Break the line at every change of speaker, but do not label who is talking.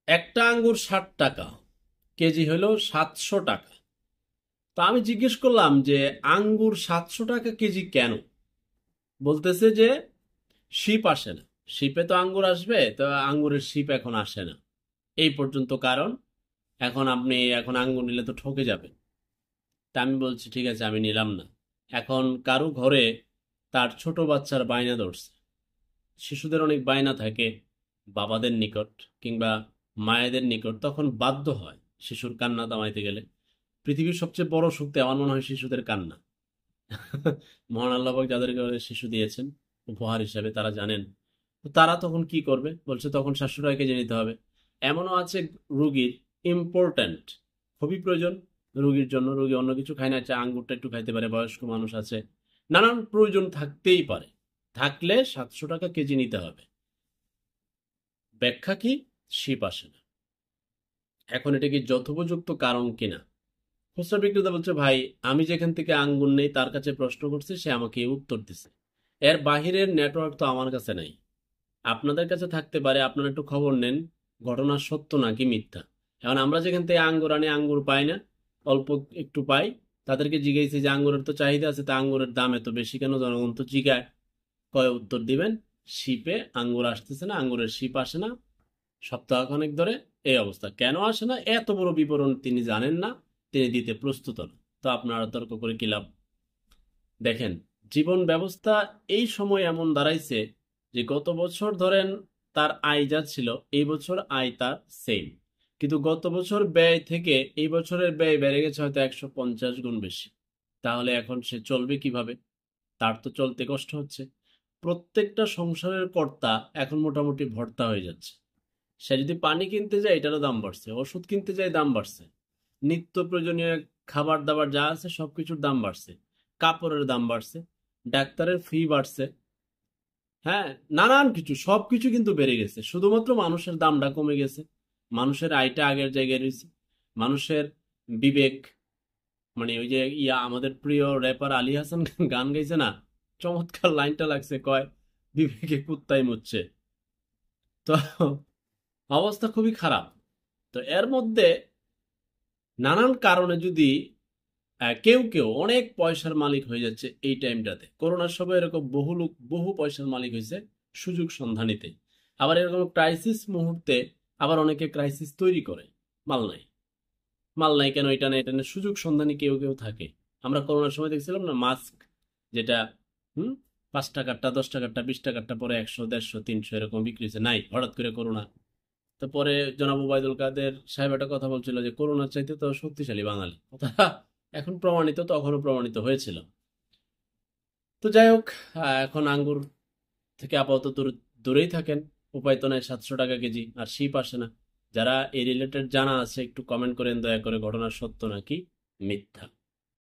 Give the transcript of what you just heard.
একটা আঙ্গুর 60 টাকা, কেজি হলো 700 টাকা। তো আমি জিজ্ঞেস করলাম যে আঙ্গুর 700 টাকা কেজি কেন? বলতেছে যে শিপ আসে না। শিপে তো আঙ্গুর আসবে, তো আঙ্গুরের শিপ এখন আসে না, এই পর্যন্ত কারণ। এখন আঙ্গুর নিলে তো ঠকে যাবে। তা আমি বলছি ঠিক আছে, আমি নিলাম না। এখন কারো ঘরে তার ছোট বাচ্চার বায়না ধরছে। শিশুদের অনেক বায়না থাকে বাবাদের নিকট কিংবা মায়েদের নিকট, তখন বাধ্য হয় শিশুর কান্না থামাইতে গেলে। পৃথিবীর সবচেয়ে বড় শক্তি আমার মনে হয় শিশুদের কান্না। মহান আল্লাহ পাক যাদেরকে শিশু দিয়েছেন উপহার হিসাবে, তারা জানেন। তো তারা তখন কি করবে? বলছে তখন 700 টাকা কেজি নিতে হবে। এমনও আছে রুগীর ইম্পর্ট্যান্ট, খুবই প্রয়োজন রুগীর জন্য, রুগী অন্য কিছু খায় না, চা আঙ্গুরটা একটু খাইতে পারে, বয়স্ক মানুষ আছে, নানান প্রয়োজন থাকতেই পারে। থাকলে 700 টাকা কেজি নিতে হবে। ব্যাখ্যা কি? শিপ আসে না। এখন এটা কি যথোপযুক্ত কারণ কিনা? খুচরা বিক্রেতা বলছে ভাই, আমি যেখান থেকে আঙ্গুর নেই তার কাছে প্রশ্ন করছি, সে আমাকে এই উত্তর দিছে। এর বাহিরের নেটওয়ার্ক তো আমার কাছে নাই। আপনাদের কাছে থাকতে পারে, আপনারা একটু খবর নেন ঘটনা সত্য নাকি মিথ্যা। এখন আমরা যেখান থেকে আঙ্গুর আনি আঙ্গুর পাই না, অল্প একটু পাই। তাদেরকে জিজ্ঞেসি যে আঙ্গুরের তো চাহিদা আছে, তা আঙ্গুরের দাম এত বেশি কেন? জনগণ তো জিগায়। কয় উত্তর দিবেন, শিপে আঙ্গুর আসতেছে না, আঙ্গুরের শিপ আসে না সপ্তাহখানেক ধরে। এই অবস্থা কেন আসে না, এত বড় বিবরণ তিনি জানেন না, তিনি দিতে প্রস্তুত না। তো আপনারা তর্ক করে কি লাভ? দেখেন, জীবন ব্যবস্থা এই সময় এমন দাঁড়াইছে যে গত বছর ধরেন তার আয় যা ছিল, এই বছর আয় তার সেম, কিন্তু গত বছর ব্যয় থেকে এই বছরের ব্যয় বেড়ে গেছে হয়তো 150 গুণ বেশি। তাহলে এখন সে চলবে কিভাবে? তার তো চলতে কষ্ট হচ্ছে। প্রত্যেকটা সংসারের কর্তা এখন মোটামুটি ভর্তা হয়ে যাচ্ছে। সে যদি পানি কিনতে যায় এটারও দাম বাড়ছে, ওষুধ কিনতে যায় দাম বাড়ছে, নিত্য প্রয়োজনীয় খাবার দাবার যা আছে সবকিছুর দাম বাড়ছে, কাপড়ের দাম বাড়ছে, ডাক্তারের ফি বাড়ছে। হ্যাঁ, নানান কিছু, সবকিছু কিন্তু বেড়ে গেছে, শুধুমাত্র মানুষের দামটা কমে গেছে। মানুষের আয়টা আগের জায়গায় রয়েছে। মানুষের বিবেক, মানে ওই যে আমাদের প্রিয় র্যাপার আলী হাসান গান গাইছে না, চমৎকার লাইনটা লাগছে, কয় বিবেকে কুত্তায় মুতছে। তো অবস্থা খুবই খারাপ। তো এর মধ্যে নানান কারণে যদি কেউ কেউ অনেক পয়সার মালিক হয়ে যাচ্ছে এই টাইমটাতে, করোনার সময় এরকম বহু লোক বহু পয়সার মালিক হয়েছে সুযোগ সন্ধানীতে। আবার এরকম ক্রাইসিস মুহূর্তে আবার অনেকে ক্রাইসিস তৈরি করে। মাল নাই, মাল নাই কেন, এটা না এটা না, সুযোগ সন্ধানী কেউ কেউ থাকে। আমরা করোনার সময় দেখছিলাম না, মাস্ক যেটা, হুম, 5 টাকারটা, 10 টাকারটা, 20 টাকারটা, পরে 100, 150, 300 এরকম বিক্রি হয়েছে, নাই হঠাৎ করে করোনা। তো পরে জনাব ওবায়দুল কাদের সাহেব একটা কথা বলছিল যে করোনার চাইতে তো শক্তিশালী বাঙালি, কথাটা এখন প্রমাণিত, তখনও প্রমাণিত হয়েছিল। তো যাই হোক, এখন আঙ্গুর থেকে আপাতত দূরেই থাকেন। উপায় তো নাই, 700 টাকা কেজি আর শিপ আসে না। যারা এই রিলেটেড জানা আছে একটু কমেন্ট করেন দয়া করে, ঘটনার সত্য নাকি মিথ্যা।